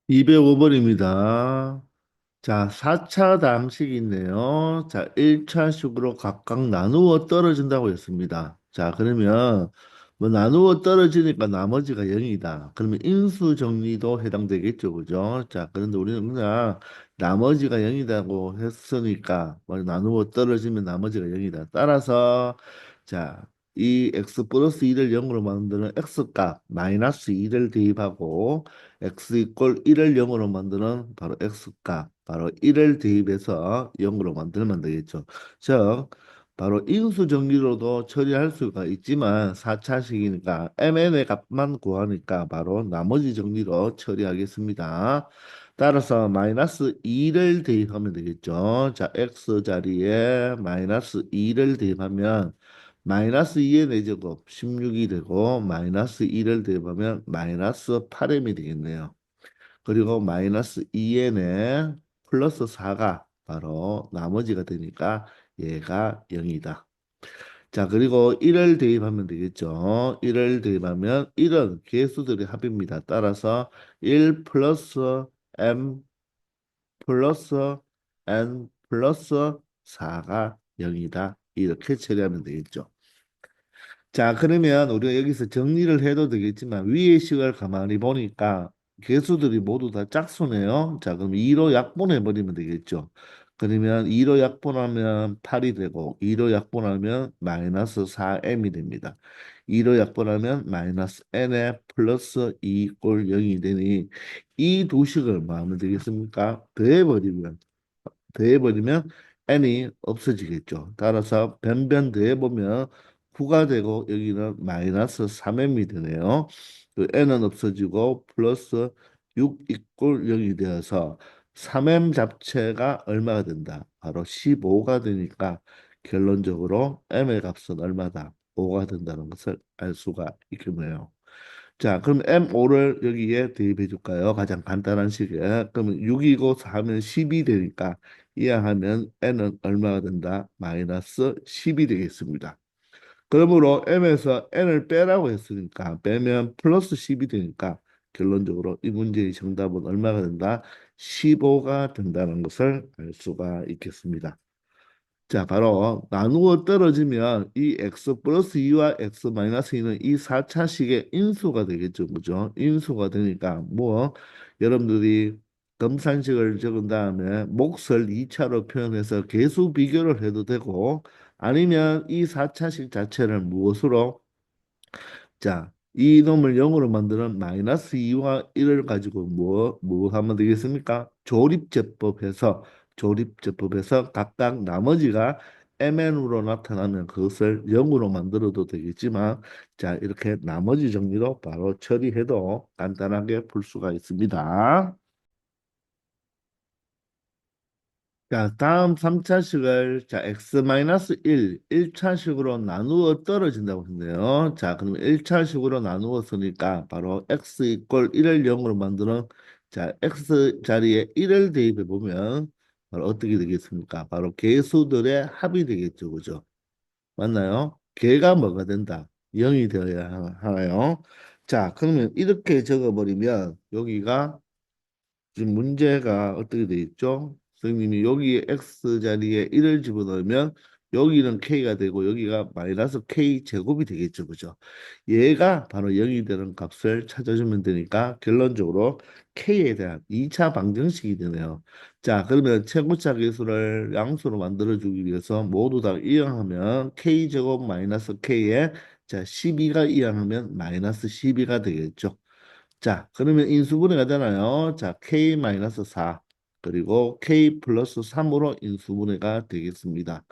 205번입니다. 자, 4차 방식이 있네요. 자, 1차식으로 각각 나누어 떨어진다고 했습니다. 자, 그러면 뭐 나누어 떨어지니까 나머지가 0이다. 그러면 인수 정리도 해당되겠죠. 그죠? 자, 그런데 우리는 그냥 나머지가 0이라고 했으니까 뭐 나누어 떨어지면 나머지가 0이다. 따라서 자, 이 x 플러스 2를 0으로 만드는 x값 마이너스 2를 대입하고 x 이꼴 1을 0으로 만드는 바로 x값 바로 1을 대입해서 0으로 만들면 되겠죠. 즉 바로 인수 정리로도 처리할 수가 있지만 4차식이니까 mn의 값만 구하니까 바로 나머지 정리로 처리하겠습니다. 따라서 마이너스 2를 대입하면 되겠죠. 자, x 자리에 마이너스 2를 대입하면 마이너스 2의 4제곱 16이 되고 마이너스 2를 대입하면 마이너스 8m이 되겠네요. 그리고 마이너스 2n에 플러스 4가 바로 나머지가 되니까 얘가 0이다. 자, 그리고 1을 대입하면 되겠죠. 1을 대입하면 1은 개수들의 합입니다. 따라서 1 플러스 m 플러스 n 플러스 4가 0이다. 이렇게 처리하면 되겠죠. 자, 그러면 우리가 여기서 정리를 해도 되겠지만 위의 식을 가만히 보니까 개수들이 모두 다 짝수네요. 자, 그럼 2로 약분해 버리면 되겠죠. 그러면 2로 약분하면 8이 되고 2로 약분하면 마이너스 4m이 됩니다. 2로 약분하면 마이너스 n에 플러스 2 꼴 0이 되니 이 두 식을 뭐 하면 되겠습니까? 더해버리면 n이 없어지겠죠. 따라서 변변 더해보면 9가 되고 여기는 마이너스 3m이 되네요. 그 n은 없어지고 플러스 6 이꼴 0이 되어서 3m 잡채가 얼마가 된다? 바로 15가 되니까 결론적으로 m의 값은 얼마다? 5가 된다는 것을 알 수가 있겠네요. 자, 그럼 M5를 여기에 대입해 줄까요? 가장 간단한 식에. 그러면 6이고 4하면 10이 되니까 이항하면 N은 얼마가 된다? 마이너스 10이 되겠습니다. 그러므로 M에서 N을 빼라고 했으니까 빼면 플러스 10이 되니까 결론적으로 이 문제의 정답은 얼마가 된다? 15가 된다는 것을 알 수가 있겠습니다. 자, 바로 나누어 떨어지면 이 x 플러스 2와 x 마이너스 2는 이 4차식의 인수가 되겠죠. 그죠? 인수가 되니까 뭐 여러분들이 검산식을 적은 다음에 몫을 2차로 표현해서 계수 비교를 해도 되고 아니면 이 4차식 자체를 무엇으로 자, 이 놈을 0으로 만드는 마이너스 2와 1을 가지고 뭐 하면 되겠습니까? 조립제법해서 각각 나머지가 mn으로 나타나면 그것을 0으로 만들어도 되겠지만, 자, 이렇게 나머지 정리로 바로 처리해도 간단하게 풀 수가 있습니다. 자, 다음 3차식을 자, x-1, 1차식으로 나누어 떨어진다고 했네요. 자, 그러면 1차식으로 나누었으니까 바로 x 이꼴 1을 0으로 만드는 자, x 자리에 1을 대입해 보면 바로 어떻게 되겠습니까? 바로 개수들의 합이 되겠죠. 그죠? 맞나요? 개가 뭐가 된다? 0이 되어야 하나요? 자, 그러면 이렇게 적어버리면 여기가 지금 문제가 어떻게 돼 있죠? 선생님이 여기에 x 자리에 1을 집어넣으면 여기는 k가 되고 여기가 마이너스 k 제곱이 되겠죠. 그죠? 얘가 바로 0이 되는 값을 찾아주면 되니까 결론적으로 k에 대한 2차 방정식이 되네요. 자, 그러면 최고차 계수를 양수로 만들어주기 위해서 모두 다 이항하면 k 제곱 마이너스 k에 자 12가 이항하면 마이너스 12가 되겠죠. 자, 그러면 인수분해가 되나요? 자, K-4 그리고 K 플러스 3으로 인수분해가 되겠습니다.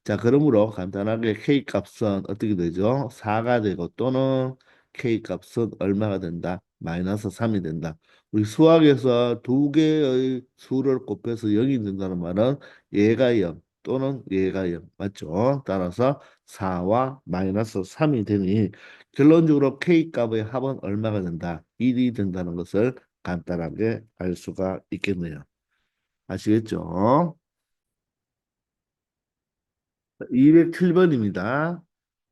자, 그러므로 간단하게 K 값은 어떻게 되죠? 4가 되고 또는 K 값은 얼마가 된다? 마이너스 3이 된다. 우리 수학에서 두 개의 수를 곱해서 0이 된다는 말은 얘가 0 또는 얘가 0 맞죠? 따라서 4와 마이너스 3이 되니 결론적으로 K 값의 합은 얼마가 된다? 1이 된다는 것을 간단하게 알 수가 있겠네요. 아시겠죠? 207번입니다.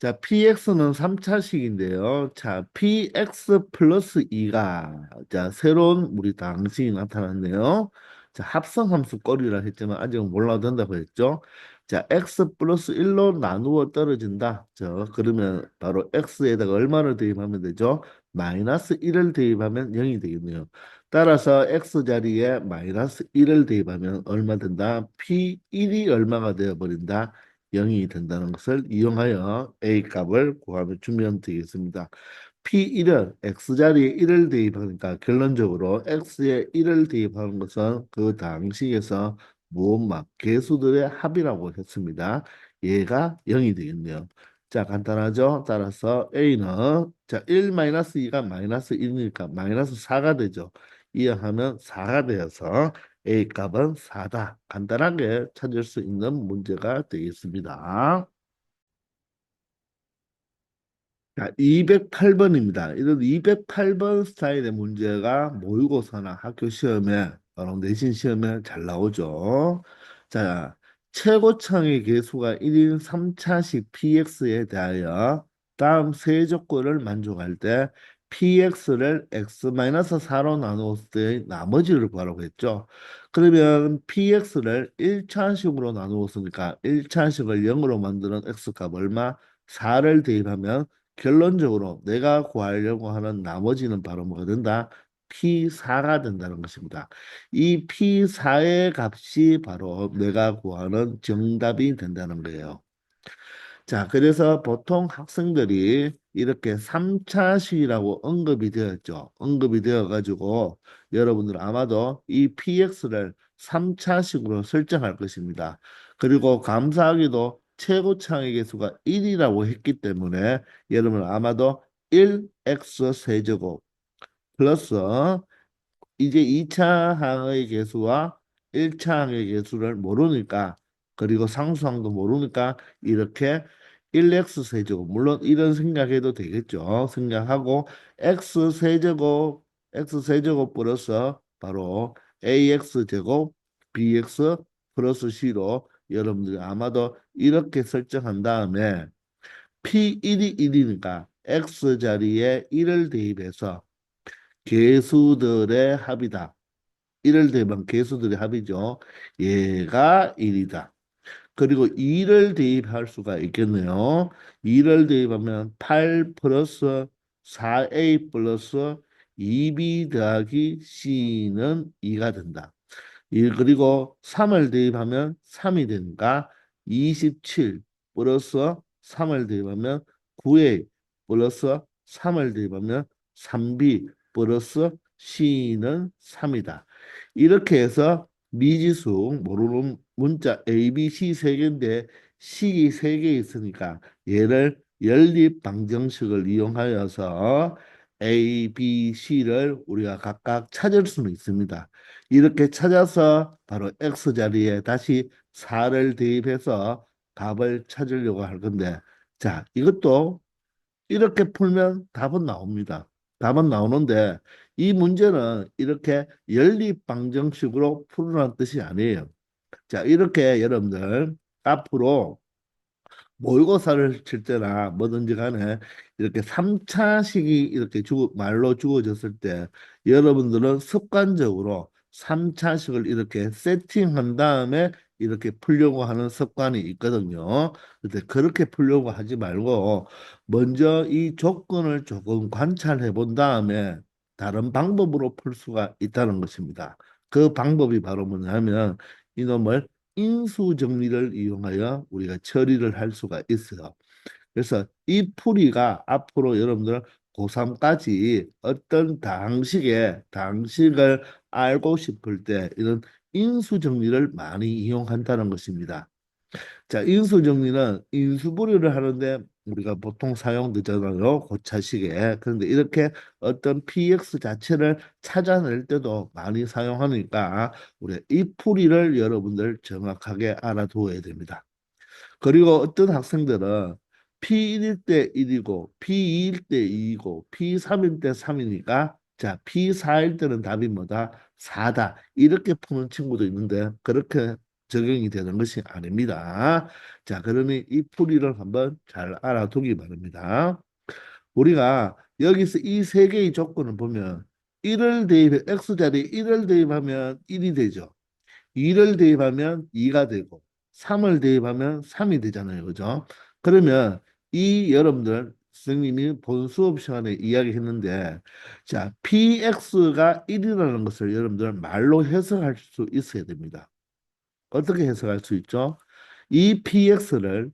자, px는 3차식인데요. 자, px 플러스 2가 자, 새로운 우리 다항식이 나타났네요. 자, 합성함수 꼴이라 했지만 아직은 몰라도 된다고 했죠. 자, x 플러스 1로 나누어 떨어진다. 그러면 바로 x에다가 얼마를 대입하면 되죠? 마이너스 1을 대입하면 0이 되겠네요. 따라서 x 자리에 마이너스 1을 대입하면 얼마 된다? p1이 얼마가 되어버린다? 0이 된다는 것을 이용하여 A 값을 구하면 주면 되겠습니다. P1은 X자리에 1을 대입하니까 결론적으로 X에 1을 대입하는 것은 그 당식에서 무엇만 개수들의 합이라고 했습니다. 얘가 0이 되겠네요. 자, 간단하죠? 따라서 A는 자, 1-2가 마이너스 1이니까 마이너스 4가 되죠. 이항하면 4가 되어서 A 값은 4다. 간단하게 찾을 수 있는 문제가 되겠습니다. 자, 208번입니다. 이런 208번 스타일의 문제가 모의고사나 학교 시험에, 바로 내신 시험에 잘 나오죠. 자, 최고창의 개수가 1인 3차식 px에 대하여 다음 세 조건을 만족할 때 px를 x-4로 나누었을 때 나머지를 구하라고 했죠. 그러면 px를 1차식으로 나누었으니까 1차식을 0으로 만드는 x값 얼마? 4를 대입하면 결론적으로 내가 구하려고 하는 나머지는 바로 뭐가 된다? P4가 된다는 것입니다. 이 P4의 값이 바로 내가 구하는 정답이 된다는 거예요. 자, 그래서 보통 학생들이 이렇게 3차식이라고 언급이 되었죠. 언급이 되어가지고 여러분들 아마도 이 PX를 3차식으로 설정할 것입니다. 그리고 감사하게도 최고창의 개수가 1이라고 했기 때문에 여러분 아마도 1x 세제곱 플러스 이제 2차 항의 개수와 1차 항의 개수를 모르니까 그리고 상수항도 모르니까 이렇게 1x 세제곱 물론 이런 생각해도 되겠죠. 생각하고 x 세제곱 플러스 바로 ax 제곱 bx 플러스 c로 여러분들이 아마도 이렇게 설정한 다음에 p1이 1이니까 x 자리에 1을 대입해서 개수들의 합이다. 1을 대입한 개수들의 합이죠. 얘가 1이다. 그리고 2를 대입할 수가 있겠네요. 2를 대입하면 8 플러스 4a 플러스 2b 더하기 c는 2가 된다. 그리고 3을 대입하면 3이 되니까 27 플러스 3을 대입하면 9a 플러스 3을 대입하면 3b 플러스 c는 3이다. 이렇게 해서 미지수 모르는 문자 A, B, C 세 개인데 식이 세 개 있으니까 얘를 연립 방정식을 이용하여서 A, B, C를 우리가 각각 찾을 수는 있습니다. 이렇게 찾아서 바로 X 자리에 다시 4를 대입해서 답을 찾으려고 할 건데 자, 이것도 이렇게 풀면 답은 나옵니다. 답은 나오는데 이 문제는 이렇게 연립 방정식으로 풀으라는 뜻이 아니에요. 자, 이렇게 여러분들 앞으로 모의고사를 칠 때나 뭐든지 간에 이렇게 3차식이 이렇게 말로 주어졌을 때 여러분들은 습관적으로 3차식을 이렇게 세팅한 다음에 이렇게 풀려고 하는 습관이 있거든요. 근데 그렇게 풀려고 하지 말고 먼저 이 조건을 조금 관찰해 본 다음에 다른 방법으로 풀 수가 있다는 것입니다. 그 방법이 바로 뭐냐면 이놈을 인수 정리를 이용하여 우리가 처리를 할 수가 있어요. 그래서 이 풀이가 앞으로 여러분들 고3까지 어떤 당식을 알고 싶을 때 이런 인수 정리를 많이 이용한다는 것입니다. 자, 인수 정리는 인수분해를 하는데 우리가 보통 사용되잖아요. 고차식에. 그런데 이렇게 어떤 PX 자체를 찾아낼 때도 많이 사용하니까 우리 이 풀이를 여러분들 정확하게 알아두어야 됩니다. 그리고 어떤 학생들은 P1일 때 1이고 P2일 때 2이고 P3일 때 3이니까 자, P4일 때는 답이 뭐다? 4다. 이렇게 푸는 친구도 있는데 그렇게 적용이 되는 것이 아닙니다. 자, 그러니 이 풀이를 한번 잘 알아두기 바랍니다. 우리가 여기서 이 세 개의 조건을 보면 1을 대입해 x자리에 1을 대입하면 1이 되죠. 2를 대입하면 2가 되고 3을 대입하면 3이 되잖아요. 그죠? 그러면 이 여러분들 선생님이 본 수업 시간에 이야기했는데 자, px가 1이라는 것을 여러분들 말로 해석할 수 있어야 됩니다. 어떻게 해석할 수 있죠? 이 px를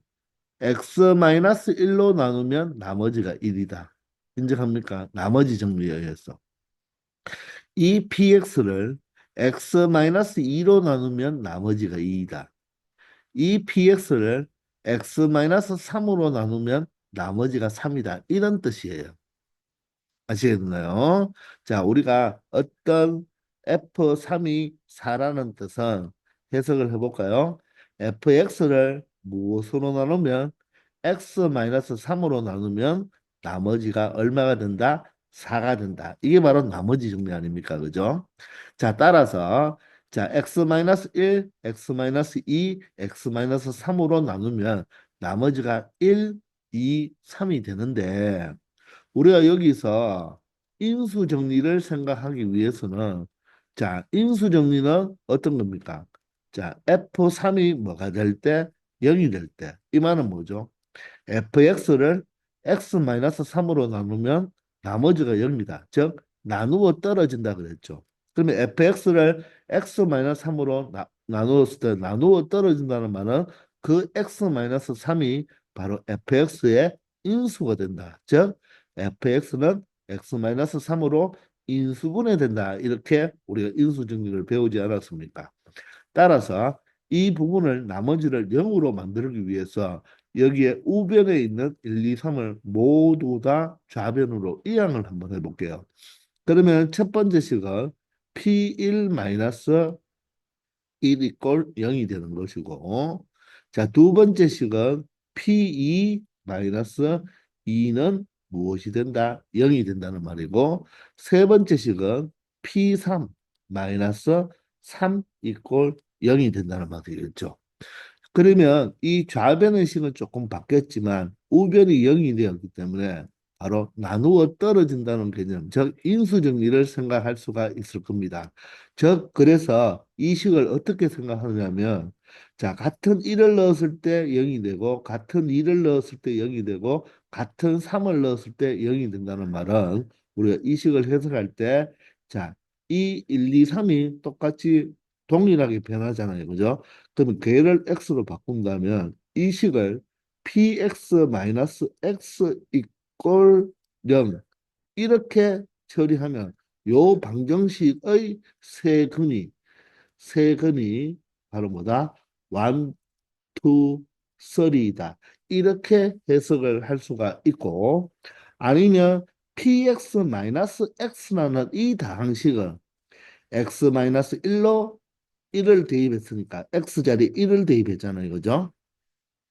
x-1로 나누면 나머지가 1이다. 인정합니까? 나머지 정리에 의해서. 이 px를 x-2로 나누면 나머지가 2이다. 이 px를 x-3으로 나누면 나머지가 3이다. 이런 뜻이에요. 아시겠나요? 자, 우리가 어떤 F3이 4라는 뜻은 해석을 해볼까요? fx를 무엇으로 나누면 x-3으로 나누면 나머지가 얼마가 된다? 4가 된다. 이게 바로 나머지 정리 아닙니까? 그죠? 자, 따라서 자, x-1, x-2, x-3으로 나누면 나머지가 1, 2, 3이 되는데 우리가 여기서 인수 정리를 생각하기 위해서는 자, 인수 정리는 어떤 겁니까? 자, F3이 뭐가 될 때? 0이 될 때. 이 말은 뭐죠? fx를 x-3으로 나누면 나머지가 0이다. 즉, 나누어 떨어진다 그랬죠. 그러면 fx를 x-3으로 나누었을 때 나누어 떨어진다는 말은 그 x-3이 바로 fx의 인수가 된다. 즉, fx는 x-3으로 인수분해 된다. 이렇게 우리가 인수 정리를 배우지 않았습니까? 따라서 이 부분을 나머지를 0으로 만들기 위해서 여기에 우변에 있는 1, 2, 3을 모두 다 좌변으로 이항을 한번 해볼게요. 그러면 첫 번째 식은 P1 마이너스 1 이꼴 0이 되는 것이고 자, 두 번째 식은 P2 마이너스 2는 무엇이 된다? 0이 된다는 말이고 세 번째 식은 P3 마이너스 3 이꼴 0이 된다는 말이겠죠. 그러면 이 좌변의 식은 조금 바뀌었지만 우변이 0이 되었기 때문에 바로 나누어 떨어진다는 개념, 즉 인수정리를 생각할 수가 있을 겁니다. 즉 그래서 이 식을 어떻게 생각하냐면 자, 같은 1을 넣었을 때 0이 되고 같은 2를 넣었을 때 0이 되고 같은 3을 넣었을 때 0이 된다는 말은 우리가 이 식을 해석할 때 자, 이 1, 2, 3이 똑같이 동일하게 변하잖아요. 그죠? 그러면 걔를 x로 바꾼다면 이 식을 px-x 이꼴 0 이렇게 처리하면 요 방정식의 세 근이 바로 뭐다? 1, 2, 3다. 이렇게 해석을 할 수가 있고 아니면 px-x라는 이 다항식은 x-1로 1을 대입했으니까 x자리에 1을 대입했잖아요. 그죠?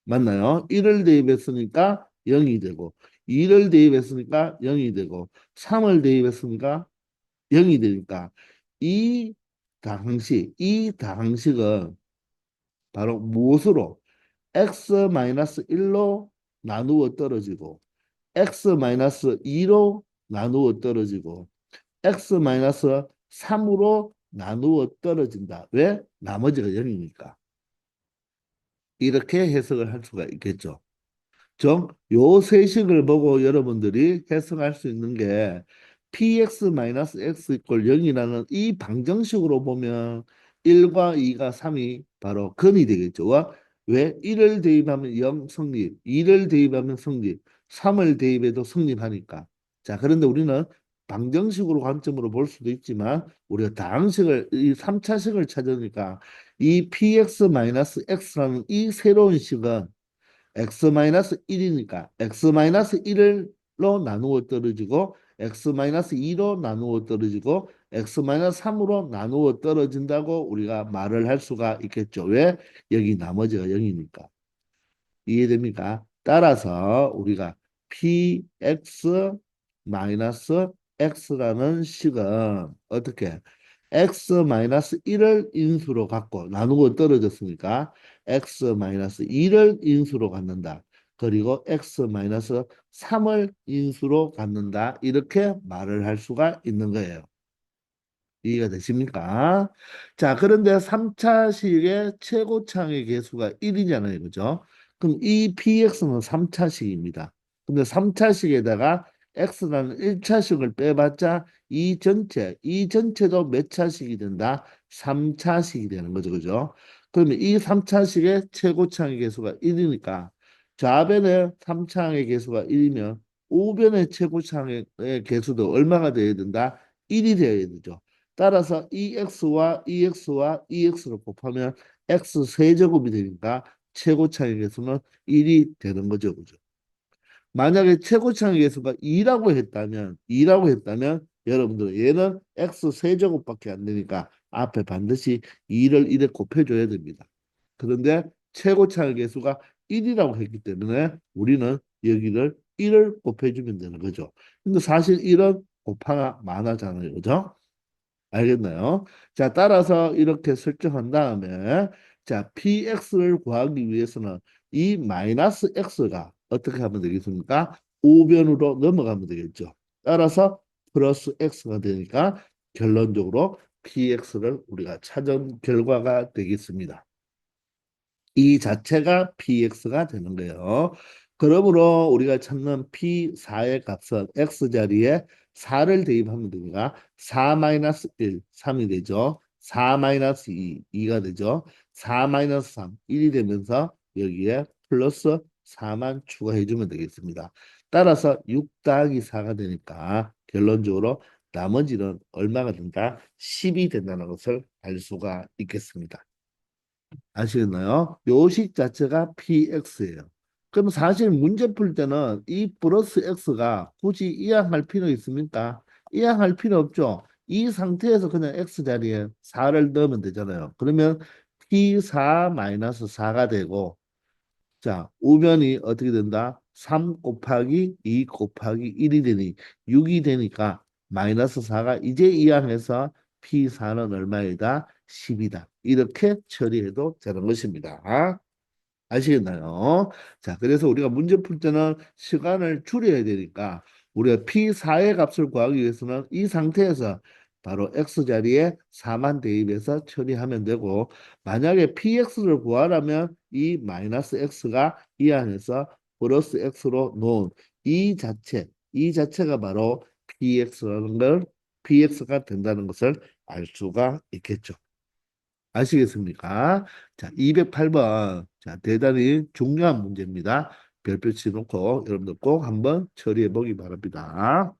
맞나요? 1을 대입했으니까 0이 되고 2를 대입했으니까 0이 되고 3을 대입했으니까 0이 되니까 이 다항식은 바로 무엇으로 x-1로 나누어 떨어지고 x-2로 나누어 떨어지고 x-3으로 나누어 떨어진다. 왜? 나머지가 0이니까. 이렇게 해석을 할 수가 있겠죠. 즉, 요 세식을 보고 여러분들이 해석할 수 있는 게 px-x 이꼴 0이라는 이 방정식으로 보면 1과 2가 3이 바로 근이 되겠죠. 왜? 1을 대입하면 0 성립, 2를 대입하면 성립, 3을 대입해도 성립하니까. 자, 그런데 우리는 방정식으로 관점으로 볼 수도 있지만 우리가 다항식을 이 3차식을 찾으니까 이 px-x라는 이 새로운 식은 x-1이니까 x-1로 나누어 떨어지고 x-2로 나누어 떨어지고 x-3으로 나누어 떨어진다고 우리가 말을 할 수가 있겠죠. 왜? 여기 나머지가 0이니까. 이해됩니까? 따라서 우리가 px-x라는 식은 어떻게 x 마이너스 1을 인수로 갖고 나누고 떨어졌으니까 x 마이너스 2를 인수로 갖는다. 그리고 x 마이너스 3을 인수로 갖는다. 이렇게 말을 할 수가 있는 거예요. 이해가 되십니까? 자, 그런데 3차식의 최고창의 개수가 1이잖아요. 그죠? 그럼 이 px는 3차식입니다. 근데 3차식에다가 x라는 1차식을 빼봤자 이 전체도 몇 차식이 된다? 3차식이 되는 거죠. 그죠? 그러면 이 3차식의 최고창의 개수가 1이니까 좌변의 3차의 개수가 1이면 우변의 최고창의 개수도 얼마가 되어야 된다? 1이 되어야 되죠. 따라서 EX와 EX와 EX를 곱하면 X 세제곱이 되니까 최고차의 개수는 1이 되는 거죠. 그죠? 만약에 최고차의 개수가 2라고 했다면 여러분들 얘는 X 세제곱밖에 안 되니까 앞에 반드시 2를 1에 곱해줘야 됩니다. 그런데 최고차의 개수가 1이라고 했기 때문에 우리는 여기를 1을 곱해주면 되는 거죠. 근데 사실 1은 곱하나 마나잖아요. 그죠? 알겠나요? 자, 따라서 이렇게 설정한 다음에 자, px를 구하기 위해서는 이 마이너스 x가 어떻게 하면 되겠습니까? 우변으로 넘어가면 되겠죠. 따라서 플러스 x가 되니까 결론적으로 px를 우리가 찾은 결과가 되겠습니다. 이 자체가 px가 되는 거예요. 그러므로 우리가 찾는 p4의 값은 x 자리에 4를 대입하면 되니까 4 마이너스 1, 3이 되죠. 4 마이너스 2, 2가 되죠. 4 마이너스 3, 1이 되면서 여기에 플러스 4만 추가해주면 되겠습니다. 따라서 6 더하기 4가 되니까 결론적으로 나머지는 얼마가 된다? 10이 된다는 것을 알 수가 있겠습니다. 아시겠나요? 요식 자체가 px예요. 그럼 사실 문제 풀 때는 이 플러스 x가 굳이 이항할 필요 있습니까? 이항할 필요 없죠. 이 상태에서 그냥 x 자리에 4를 넣으면 되잖아요. 그러면 p4 마이너스 4가 되고 자, 우변이 어떻게 된다? 3 곱하기 2 곱하기 1이 되니 6이 되니까 마이너스 4가 이제 이항해서 P4는 얼마이다? 10이다. 이렇게 처리해도 되는 것입니다. 아시겠나요? 자, 그래서 우리가 문제 풀 때는 시간을 줄여야 되니까 우리가 P4의 값을 구하기 위해서는 이 상태에서 바로 X 자리에 4만 대입해서 처리하면 되고 만약에 PX를 구하려면 이 마이너스 X가 이 안에서 플러스 X로 놓은 이 자체가 바로 PX라는 걸 PX가 된다는 것을 알 수가 있겠죠. 아시겠습니까? 자, 208번. 자, 대단히 중요한 문제입니다. 별표 치놓고 여러분들 꼭 한번 처리해 보기 바랍니다.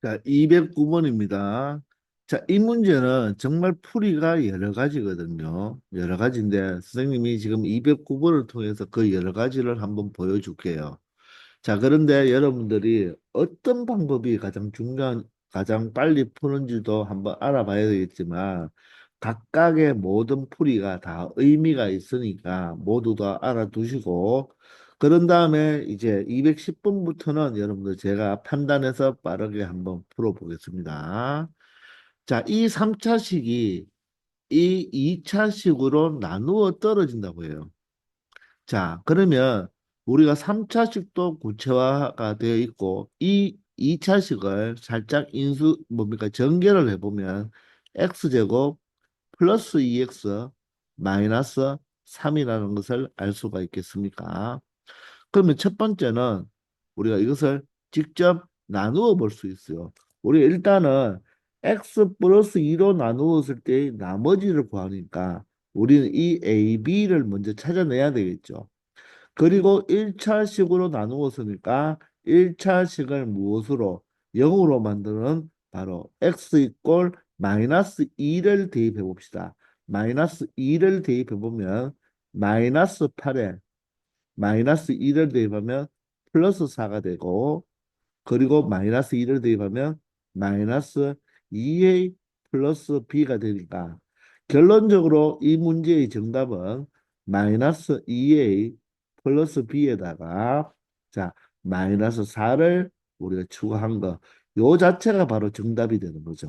자, 209번입니다. 자, 이 문제는 정말 풀이가 여러 가지거든요. 여러 가지인데 선생님이 지금 209번을 통해서 그 여러 가지를 한번 보여줄게요. 자, 그런데 여러분들이 어떤 방법이 가장 빨리 푸는지도 한번 알아봐야 되겠지만, 각각의 모든 풀이가 다 의미가 있으니까 모두 다 알아두시고, 그런 다음에 이제 210분부터는 여러분들 제가 판단해서 빠르게 한번 풀어보겠습니다. 자, 이 3차식이 이 2차식으로 나누어 떨어진다고 해요. 자, 그러면 우리가 3차식도 구체화가 되어 있고 이 2차식을 살짝 뭡니까? 전개를 해보면 x제곱 플러스 2x 마이너스 3이라는 것을 알 수가 있겠습니까? 그러면 첫 번째는 우리가 이것을 직접 나누어 볼 수 있어요. 우리 일단은 x 플러스 2로 나누었을 때 나머지를 구하니까 우리는 이 a, b를 먼저 찾아내야 되겠죠. 그리고 1차식으로 나누었으니까 1차식을 무엇으로 0으로 만드는 바로 x 이꼴 마이너스 2를 대입해 봅시다. 마이너스 2를 대입해 보면 마이너스 8에 마이너스 2를 대입하면 플러스 4가 되고 그리고 마이너스 2를 대입하면 마이너스 2a 플러스 b가 되니까 결론적으로 이 문제의 정답은 마이너스 2a 플러스 b에다가 자 마이너스 4를 우리가 추가한 거 요 자체가 바로 정답이 되는 거죠.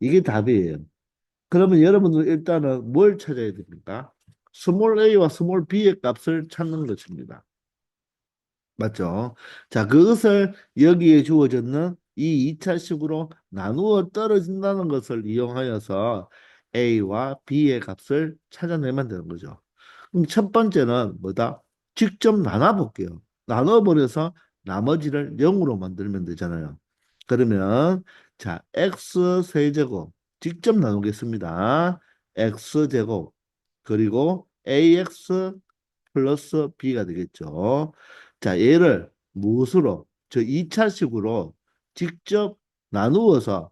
이게 답이에요. 그러면 여러분들 일단은 뭘 찾아야 됩니까? 스몰 a와 스몰 b의 값을 찾는 것입니다. 맞죠? 자, 그것을 여기에 주어졌는 이 2차식으로 나누어 떨어진다는 것을 이용하여서 a와 b의 값을 찾아내면 되는 거죠. 그럼 첫 번째는 뭐다? 직접 나눠볼게요. 나눠버려서 나머지를 0으로 만들면 되잖아요. 그러면 자, x 세제곱 직접 나누겠습니다. x제곱 그리고 ax 플러스 b가 되겠죠. 자, 얘를 무엇으로? 저 2차식으로 직접 나누어서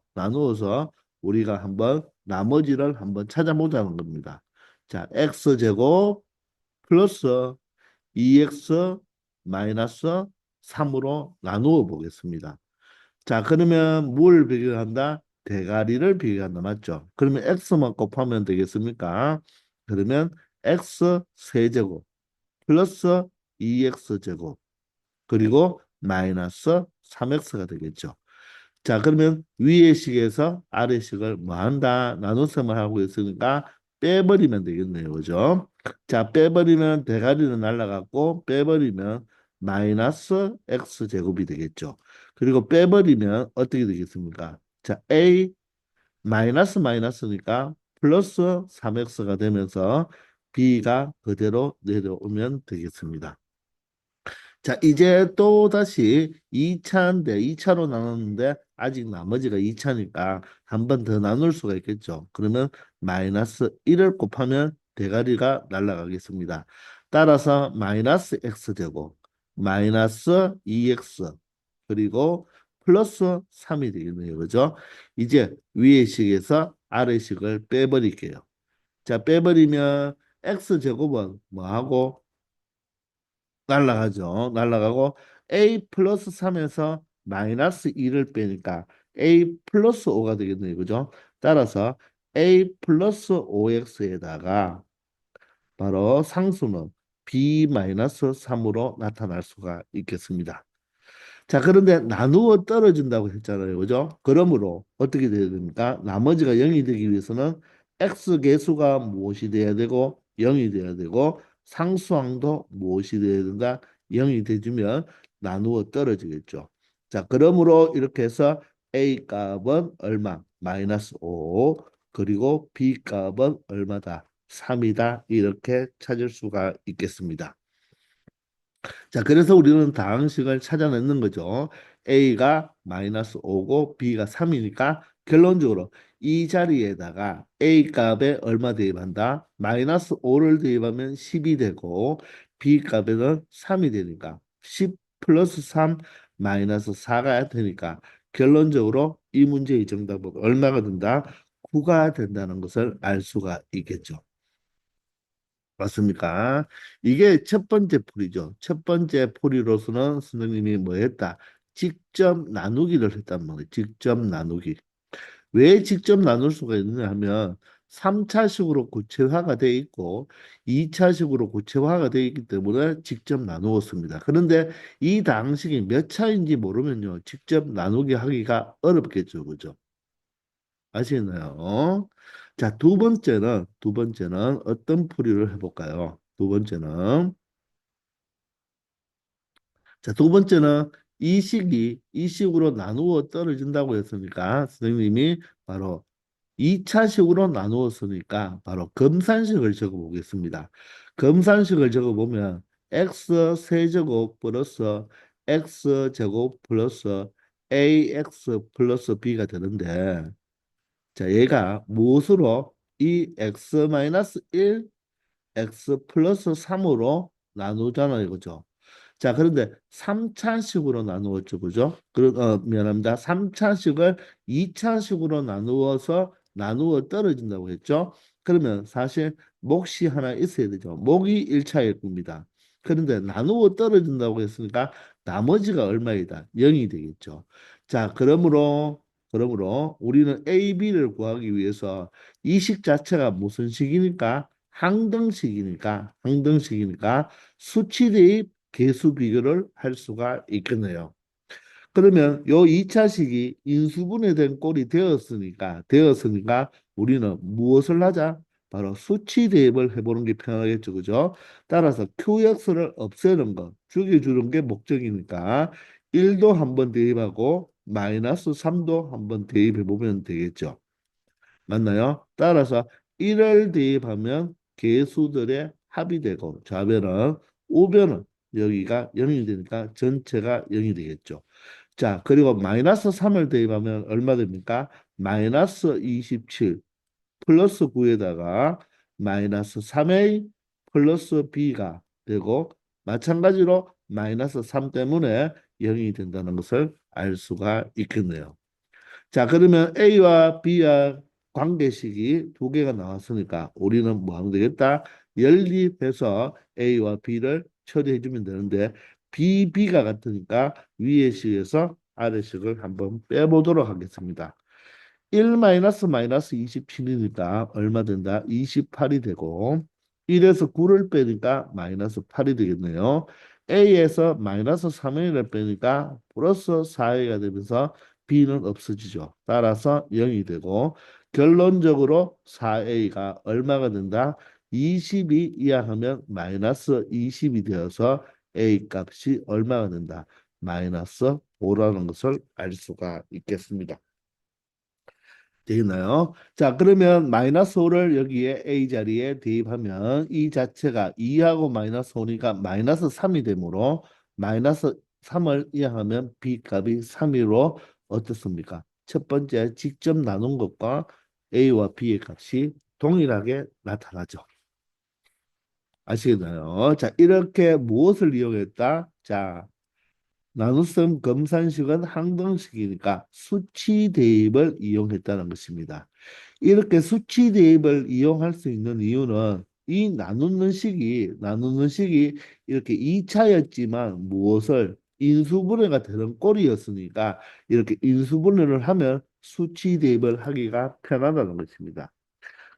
우리가 한번 나머지를 한번 찾아보자는 겁니다. 자, x제곱 플러스 2x 마이너스 3으로 나누어 보겠습니다. 자, 그러면 뭘 비교한다? 대가리를 비교한다. 맞죠? 그러면 x만 곱하면 되겠습니까? 그러면 x 세제곱 플러스 2x제곱 그리고 마이너스 3x가 되겠죠. 자, 그러면 위의 식에서 아래 식을 뭐 한다? 나눗셈을 하고 있으니까 빼버리면 되겠네요. 그죠? 자, 빼버리면 대가리는 날라갔고 빼버리면 마이너스 x제곱이 되겠죠. 그리고 빼버리면 어떻게 되겠습니까? 자, a 마이너스 마이너스니까 플러스 3x가 되면서 b가 그대로 내려오면 되겠습니다. 자, 이제 또 다시 2차인데 2차로 나눴는데 아직 나머지가 2차니까 한 번 더 나눌 수가 있겠죠. 그러면 마이너스 1을 곱하면 대가리가 날아가겠습니다. 따라서 마이너스 x제곱 마이너스 2x 그리고 플러스 3이 되겠네요. 그죠? 이제 위의 식에서 아래 식을 빼버릴게요. 자, 빼버리면 x제곱은 뭐하고 날라가죠. 날라가고 a 플러스 3에서 마이너스 2를 빼니까 a 플러스 5가 되겠네요. 그죠? 따라서 a 플러스 5x에다가 바로 상수는 b 마이너스 3으로 나타날 수가 있겠습니다. 자, 그런데 나누어 떨어진다고 했잖아요. 그죠? 그러므로 어떻게 돼야 됩니까? 나머지가 0이 되기 위해서는 x 계수가 무엇이 돼야 되고 0이 돼야 되고 상수항도 무엇이 돼야 된다? 0이 돼주면 나누어 떨어지겠죠. 자, 그러므로 이렇게 해서 a 값은 얼마? 마이너스 5 그리고 b 값은 얼마다? 3이다. 이렇게 찾을 수가 있겠습니다. 자, 그래서 우리는 다항식을 찾아내는 거죠. A가 마이너스 5고 B가 3이니까 결론적으로 이 자리에다가 A 값에 얼마 대입한다? 마이너스 5를 대입하면 10이 되고 B 값에는 3이 되니까 10 플러스 3 마이너스 4가 되니까 결론적으로 이 문제의 정답은 얼마가 된다? 9가 된다는 것을 알 수가 있겠죠. 맞습니까? 이게 첫 번째 풀이죠. 첫 번째 풀이로서는 선생님이 뭐 했다? 직접 나누기를 했단 말이에요. 직접 나누기. 왜 직접 나눌 수가 있느냐 하면 3차식으로 구체화가 돼 있고 2차식으로 구체화가 돼 있기 때문에 직접 나누었습니다. 그런데 이 방식이 몇 차인지 모르면요. 직접 나누기 하기가 어렵겠죠. 그죠? 아시나요? 자, 두 번째는 어떤 풀이를 해볼까요? 두 번째는 이 식으로 나누어 떨어진다고 했으니까 선생님이 바로 2차식으로 나누었으니까 바로 검산식을 적어 보겠습니다. 검산식을 적어 보면 x 세제곱 플러스 x 제곱 플러스 ax 플러스 b가 되는데 자, 얘가 무엇으로 이 x-1, x 플러스 3으로 나누잖아요. 그죠? 자, 그런데 3차식으로 나누었죠. 그죠? 미안합니다. 3차식을 2차식으로 나누어서 나누어 떨어진다고 했죠. 그러면 사실 몫이 하나 있어야 되죠. 몫이 1차일 겁니다. 그런데 나누어 떨어진다고 했으니까 나머지가 얼마이다? 0이 되겠죠. 자, 그러므로 우리는 A, B를 구하기 위해서 이 식 자체가 무슨 식이니까? 항등식이니까 수치 대입 개수 비교를 할 수가 있겠네요. 그러면 요 2차식이 인수분해된 꼴이 되었으니까 우리는 무엇을 하자? 바로 수치 대입을 해보는 게 편하겠죠. 그죠? 따라서 QX를 없애는 거, 죽여주는 게 목적이니까 1도 한번 대입하고 마이너스 3도 한번 대입해 보면 되겠죠. 맞나요? 따라서 1을 대입하면 개수들의 합이 되고 좌변은 우변은 여기가 0이 되니까 전체가 0이 되겠죠. 자, 그리고 마이너스 3을 대입하면 얼마 됩니까? 마이너스 27 플러스 9에다가 마이너스 3a 플러스 b가 되고 마찬가지로 마이너스 3 때문에 0이 된다는 것을 알 수가 있겠네요. 자, 그러면 A와 B와 관계식이 두 개가 나왔으니까 우리는 뭐 하면 되겠다? 연립해서 A와 B를 처리해 주면 되는데 B가 같으니까 위의 식에서 아래 식을 한번 빼보도록 하겠습니다. 1 마이너스 마이너스 27이니까 얼마 된다? 28이 되고 1에서 9를 빼니까 마이너스 8이 되겠네요. A에서 마이너스 3A를 빼니까 플러스 4A가 되면서 B는 없어지죠. 따라서 0이 되고 결론적으로 4A가 얼마가 된다? 20이 이하하면 마이너스 20이 되어서 A 값이 얼마가 된다? 마이너스 5라는 것을 알 수가 있겠습니다. 되겠나요? 자, 그러면 마이너스 5를 여기에 A 자리에 대입하면 이 자체가 2하고 마이너스 5니까 마이너스 3이 되므로 마이너스 3을 이항하면 B 값이 3으로 어떻습니까? 첫 번째 직접 나눈 것과 A와 B의 값이 동일하게 나타나죠. 아시겠나요? 자, 이렇게 무엇을 이용했다? 자, 나눗셈 검산식은 항등식이니까 수치 대입을 이용했다는 것입니다. 이렇게 수치 대입을 이용할 수 있는 이유는 이 나누는 식이 이렇게 2차였지만 무엇을 인수분해가 되는 꼴이었으니까 이렇게 인수분해를 하면 수치 대입을 하기가 편하다는 것입니다.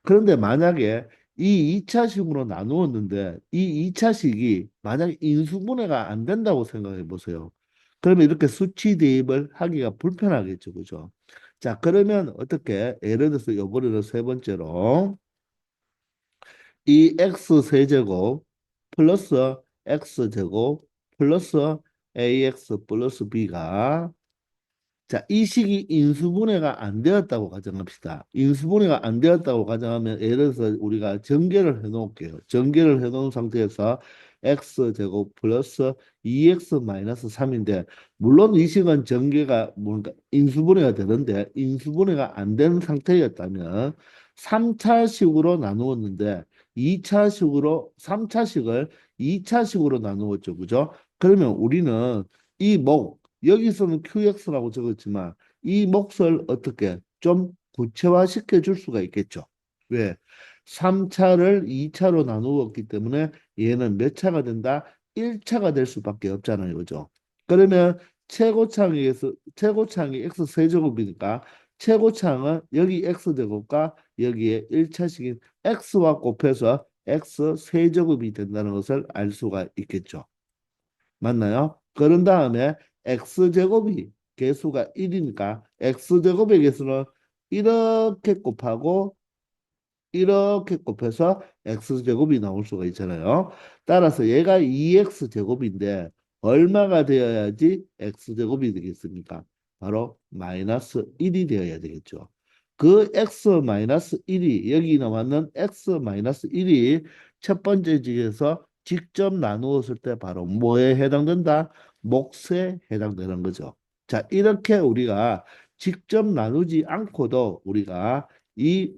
그런데 만약에 이 2차식으로 나누었는데 이 2차식이 만약에 인수분해가 안 된다고 생각해 보세요. 그러면 이렇게 수치 대입을 하기가 불편하겠죠. 그죠? 자, 그러면 어떻게? 예를 들어서 요번에는 세 번째로 이 x 세제곱 플러스 x제곱 플러스 ax 플러스 b가 자, 이 식이 인수분해가 안 되었다고 가정합시다. 인수분해가 안 되었다고 가정하면 예를 들어서 우리가 전개를 해 놓을게요. 전개를 해 놓은 상태에서 x제곱 플러스 2x 마이너스 3인데 물론 이 식은 전개가 뭔가 인수분해가 되는데 인수분해가 안 되는 상태였다면 3차식으로 나누었는데 2차식으로 3차식을 2차식으로 나누었죠. 그죠? 그러면 우리는 여기서는 QX라고 적었지만 이 몫을 어떻게 좀 구체화시켜 줄 수가 있겠죠. 왜? 3차를 2차로 나누었기 때문에 얘는 몇 차가 된다? 1차가 될 수밖에 없잖아요. 그죠? 그러면 최고창이 x 세제곱이니까 최고창은 여기 x 제곱과 여기에 1차식인 x와 곱해서 x 세제곱이 된다는 것을 알 수가 있겠죠. 맞나요? 그런 다음에 x제곱이 개수가 1이니까 x제곱의 개수는 이렇게 곱하고 이렇게 곱해서 x제곱이 나올 수가 있잖아요. 따라서 얘가 2x제곱인데 얼마가 되어야지 x제곱이 되겠습니까? 바로 마이너스 1이 되어야 되겠죠. 그 x 마이너스 1이 여기 나왔는 x 마이너스 1이 첫 번째 식에서 직접 나누었을 때 바로 뭐에 해당된다? 몫에 해당되는 거죠. 자, 이렇게 우리가 직접 나누지 않고도 우리가 이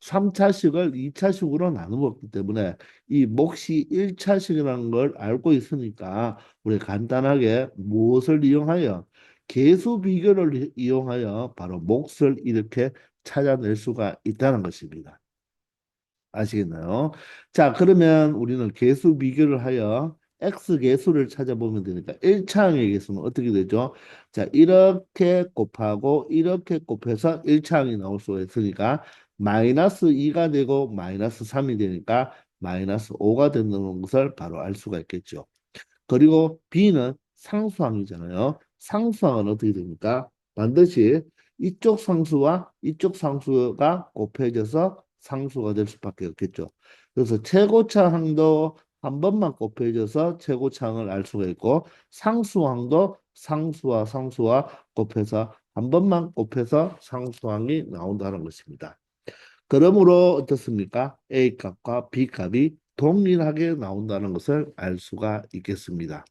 3차식을 2차식으로 나누었기 때문에 이 몫이 1차식이라는 걸 알고 있으니까 우리 간단하게 무엇을 이용하여 계수 비교를 이용하여 바로 몫을 이렇게 찾아낼 수가 있다는 것입니다. 아시겠나요? 자, 그러면 우리는 계수 비교를 하여 x 계수를 찾아보면 되니까 1차항의 계수는 어떻게 되죠? 자, 이렇게 곱하고 이렇게 곱해서 1차항이 나올 수가 있으니까 마이너스 2가 되고 마이너스 3이 되니까 마이너스 5가 된다는 것을 바로 알 수가 있겠죠. 그리고 b는 상수항이잖아요. 상수항은 어떻게 됩니까? 반드시 이쪽 상수와 이쪽 상수가 곱해져서 상수가 될 수밖에 없겠죠. 그래서 최고차항도 한 번만 곱해져서 최고차항을 알 수가 있고 상수항도 상수와 상수와 곱해서 한 번만 곱해서 상수항이 나온다는 것입니다. 그러므로 어떻습니까? A 값과 B 값이 동일하게 나온다는 것을 알 수가 있겠습니다.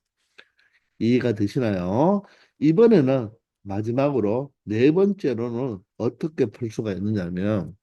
이해가 되시나요? 이번에는 마지막으로 네 번째로는 어떻게 풀 수가 있느냐면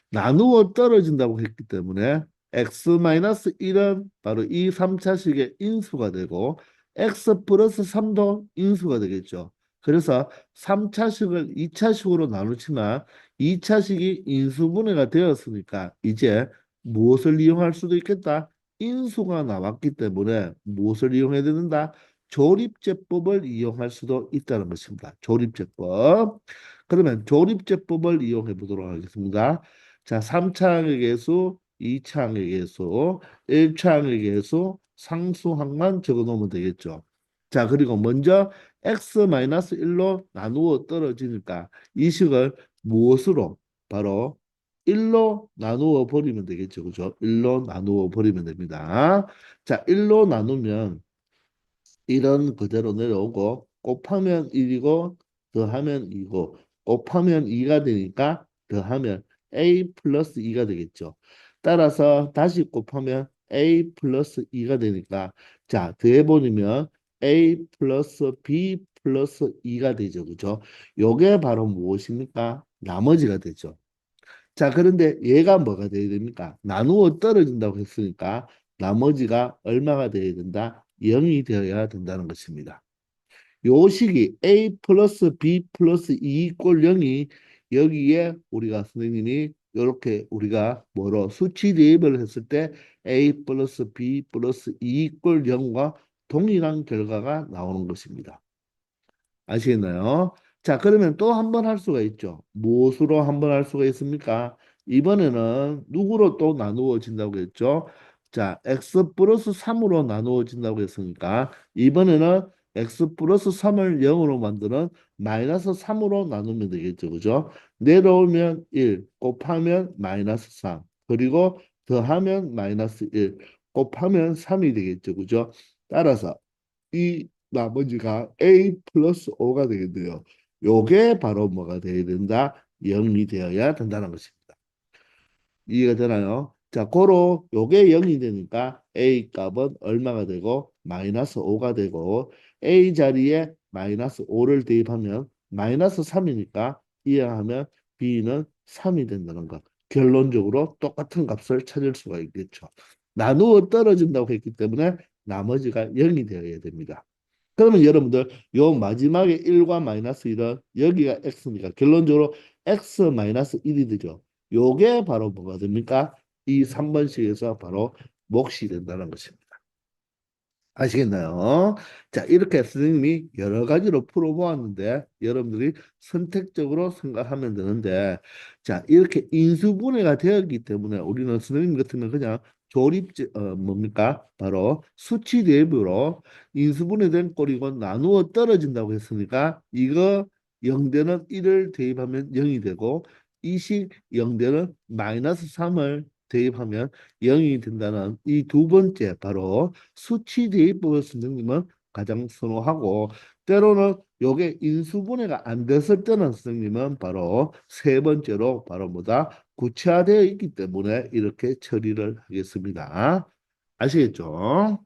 나누어 떨어진다고 했기 때문에 x-1은 바로 이 3차식의 인수가 되고 x 플러스 3도 인수가 되겠죠. 그래서 3차식을 2차식으로 나누지만 2차식이 인수분해가 되었으니까 이제 무엇을 이용할 수도 있겠다? 인수가 나왔기 때문에 무엇을 이용해야 된다? 조립제법을 이용할 수도 있다는 것입니다. 조립제법. 그러면 조립제법을 이용해 보도록 하겠습니다. 자, 3차항의 계수, 2차항의 계수, 1차항의 계수, 상수항만 적어 놓으면 되겠죠. 자, 그리고 먼저 x-1로 나누어 떨어지니까 이 식을 무엇으로? 바로 1로 나누어 버리면 되겠죠. 그죠? 1로 나누어 버리면 됩니다. 자, 1로 나누면 1은 그대로 내려오고 곱하면 1이고 더하면 2고 곱하면 2가 되니까 더하면 a 플러스 2가 되겠죠. 따라서 다시 곱하면 a 플러스 2가 되니까 자 더해버리면 a 플러스 b 플러스 2가 되죠. 그죠? 요게 바로 무엇입니까? 나머지가 되죠. 자, 그런데 얘가 뭐가 돼야 됩니까? 나누어 떨어진다고 했으니까 나머지가 얼마가 돼야 된다? 0이 되어야 된다는 것입니다. 요 식이 a 플러스 b 플러스 2 이꼴 0이 여기에 우리가 선생님이 이렇게 우리가 뭐로 수치 대입을 했을 때 a 플러스 b 플러스 2 이꼴 0과 동일한 결과가 나오는 것입니다. 아시겠나요? 자, 그러면 또 한 번 할 수가 있죠. 무엇으로 한 번 할 수가 있습니까? 이번에는 누구로 또 나누어진다고 했죠? 자, x 플러스 3으로 나누어진다고 했으니까 이번에는 x 플러스 3을 0으로 만드는 마이너스 3으로 나누면 되겠죠. 그죠? 내려오면 1, 곱하면 마이너스 3, 그리고 더하면 마이너스 1, 곱하면 3이 되겠죠. 그죠? 따라서 이 나머지가 A 플러스 O가 되겠네요. 요게 바로 뭐가 되어야 된다? 0이 되어야 된다는 것입니다. 이해가 되나요? 자, 고로 요게 0이 되니까 A 값은 얼마가 되고 마이너스 5가 되고 A 자리에 마이너스 5를 대입하면 마이너스 3이니까 이해하면 B는 3이 된다는 것. 결론적으로 똑같은 값을 찾을 수가 있겠죠. 나누어 떨어진다고 했기 때문에 나머지가 0이 되어야 됩니다. 그러면 여러분들 요 마지막에 1과 마이너스 1은 여기가 x니까 결론적으로 x 마이너스 1이 되죠. 요게 바로 뭐가 됩니까? 이 3번식에서 바로 몫이 된다는 것입니다. 아시겠나요? 자, 이렇게 선생님이 여러 가지로 풀어보았는데 여러분들이 선택적으로 생각하면 되는데 자, 이렇게 인수분해가 되었기 때문에 우리는 선생님 같으면 그냥 뭡니까? 바로 수치 대비로 인수분해된 꼴이고 나누어 떨어진다고 했으니까 이거 0대는 1을 대입하면 0이 되고 이식 0대는 마이너스 3을 대입하면 0이 된다는 이 두 번째 바로 수치 대입법을 선생님은 가장 선호하고 때로는 요게 인수분해가 안 됐을 때는 선생님은 바로 세 번째로 바로 뭐다 구체화되어 있기 때문에 이렇게 처리를 하겠습니다. 아시겠죠?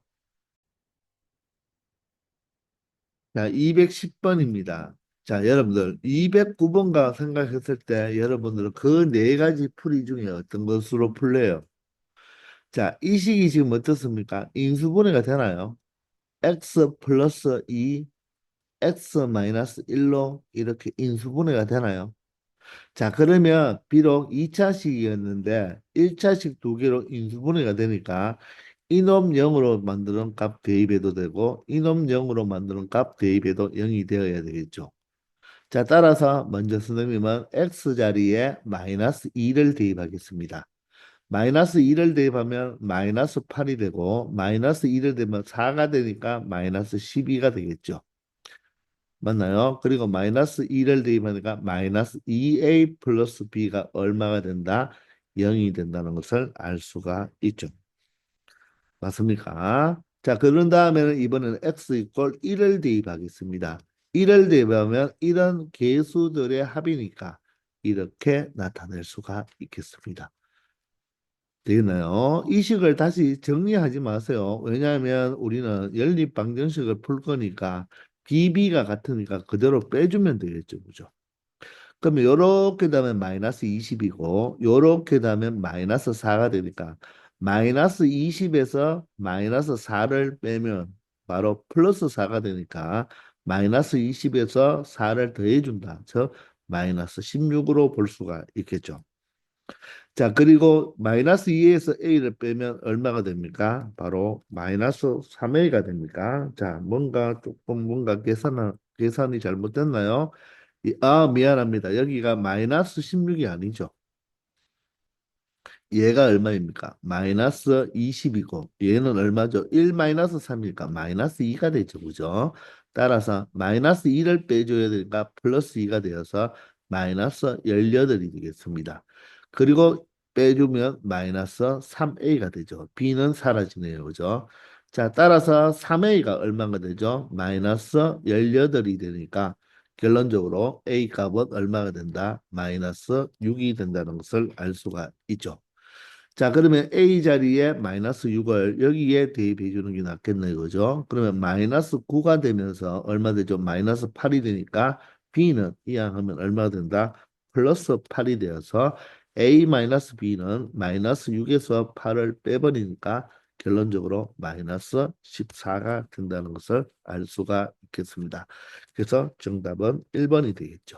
자, 210번입니다. 자, 여러분들 209번과 생각했을 때 여러분들은 그 네 가지 풀이 중에 어떤 것으로 풀래요? 자, 이 식이 지금 어떻습니까? 인수분해가 되나요? x 플러스 2, x 마이너스 1로 이렇게 인수분해가 되나요? 자, 그러면 비록 2차식이었는데 1차식 두 개로 인수분해가 되니까 이놈 0으로 만드는 값 대입해도 되고 이놈 0으로 만드는 값 대입해도 0이 되어야 되겠죠. 자, 따라서 먼저 선생님은 x 자리에 마이너스 2를 대입하겠습니다. 마이너스 2를 대입하면 마이너스 8이 되고 마이너스 2를 대면 4가 되니까 마이너스 12가 되겠죠. 맞나요? 그리고 마이너스 2를 대입하니까 마이너스 2a 플러스 b가 얼마가 된다? 0이 된다는 것을 알 수가 있죠. 맞습니까? 자, 그런 다음에는 이번에는 x 이퀄 1을 대입하겠습니다. 1을 대입하면 이런 개수들의 합이니까 이렇게 나타낼 수가 있겠습니다. 되겠나요? 이 식을 다시 정리하지 마세요. 왜냐하면 우리는 연립방정식을 풀 거니까 BB가 같으니까 그대로 빼주면 되겠죠. 그죠? 그러면 요렇게 되면 마이너스 20이고 요렇게 되면 마이너스 4가 되니까 마이너스 20에서 마이너스 4를 빼면 바로 플러스 4가 되니까 마이너스 20에서 4를 더해준다. 저 마이너스 16으로 볼 수가 있겠죠. 자, 그리고 마이너스 2에서 a를 빼면 얼마가 됩니까? 바로 마이너스 3a가 됩니까? 자, 뭔가 계산이 잘못됐나요? 미안합니다. 여기가 마이너스 16이 아니죠. 얘가 얼마입니까? 마이너스 20이고 얘는 얼마죠? 1 마이너스 3이니까 마이너스 2가 되죠. 그죠? 따라서 마이너스 2를 빼줘야 되니까 플러스 2가 되어서 마이너스 18이 되겠습니다. 그리고 빼주면 마이너스 3a가 되죠. b는 사라지네요. 그죠? 자, 따라서 3a가 얼마가 되죠? 마이너스 18이 되니까 결론적으로 a 값은 얼마가 된다? 마이너스 6이 된다는 것을 알 수가 있죠. 자, 그러면 A 자리에 마이너스 6을 여기에 대입해 주는 게 낫겠네요. 그죠? 그러면 마이너스 9가 되면서 얼마 되죠? 마이너스 8이 되니까 B는 이항하면 얼마 된다? 플러스 8이 되어서 A 마이너스 B는 마이너스 6에서 8을 빼버리니까 결론적으로 마이너스 14가 된다는 것을 알 수가 있겠습니다. 그래서 정답은 1번이 되겠죠.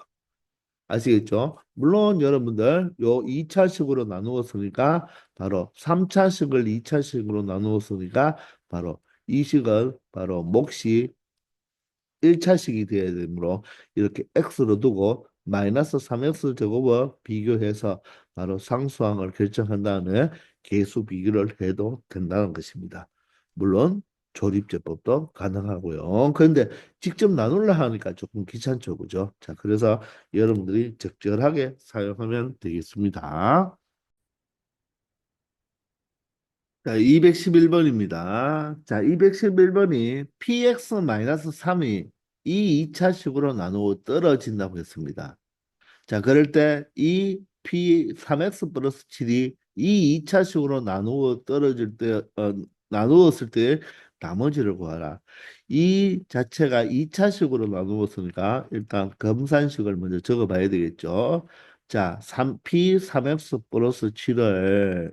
아시겠죠? 물론 여러분들 요 2차식으로 나누었으니까 바로 3차식을 2차식으로 나누었으니까 바로 이 식을 바로 몫이 1차식이 되어야 되므로 이렇게 x로 두고 마이너스 3x 제곱을 비교해서 바로 상수항을 결정한 다음에 계수 비교를 해도 된다는 것입니다. 물론 조립제법도 가능하고요. 그런데 직접 나누려 하니까 조금 귀찮죠, 그죠? 자, 그래서 여러분들이 적절하게 사용하면 되겠습니다. 자, 211번입니다. 자, 211번이 px-3이 이 2차식으로 나누어 떨어진다고 했습니다. 자, 그럴 때 이 p 3x 플러스 7이 이 2차식으로 나누어 떨어질 때, 나누었을 때 나머지를 구하라. 이 자체가 2차식으로 나누었으니까 일단 검산식을 먼저 적어봐야 되겠죠. 자, p 3x 플러스 7을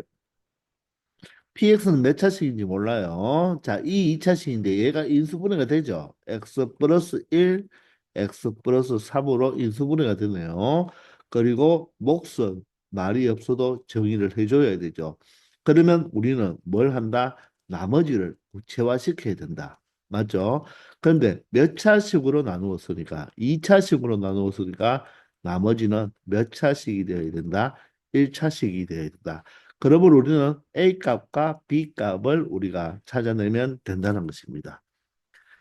PX는 몇 차식인지 몰라요. 자, 이 2차식인데 얘가 인수분해가 되죠. X 플러스 1, X 플러스 3으로 인수분해가 되네요. 그리고 몫은 말이 없어도 정의를 해줘야 되죠. 그러면 우리는 뭘 한다? 나머지를 구체화시켜야 된다. 맞죠? 그런데 몇 차식으로 나누었으니까 2차식으로 나누었으니까 나머지는 몇 차식이 되어야 된다? 1차식이 되어야 된다. 그러면 우리는 A 값과 B 값을 우리가 찾아내면 된다는 것입니다.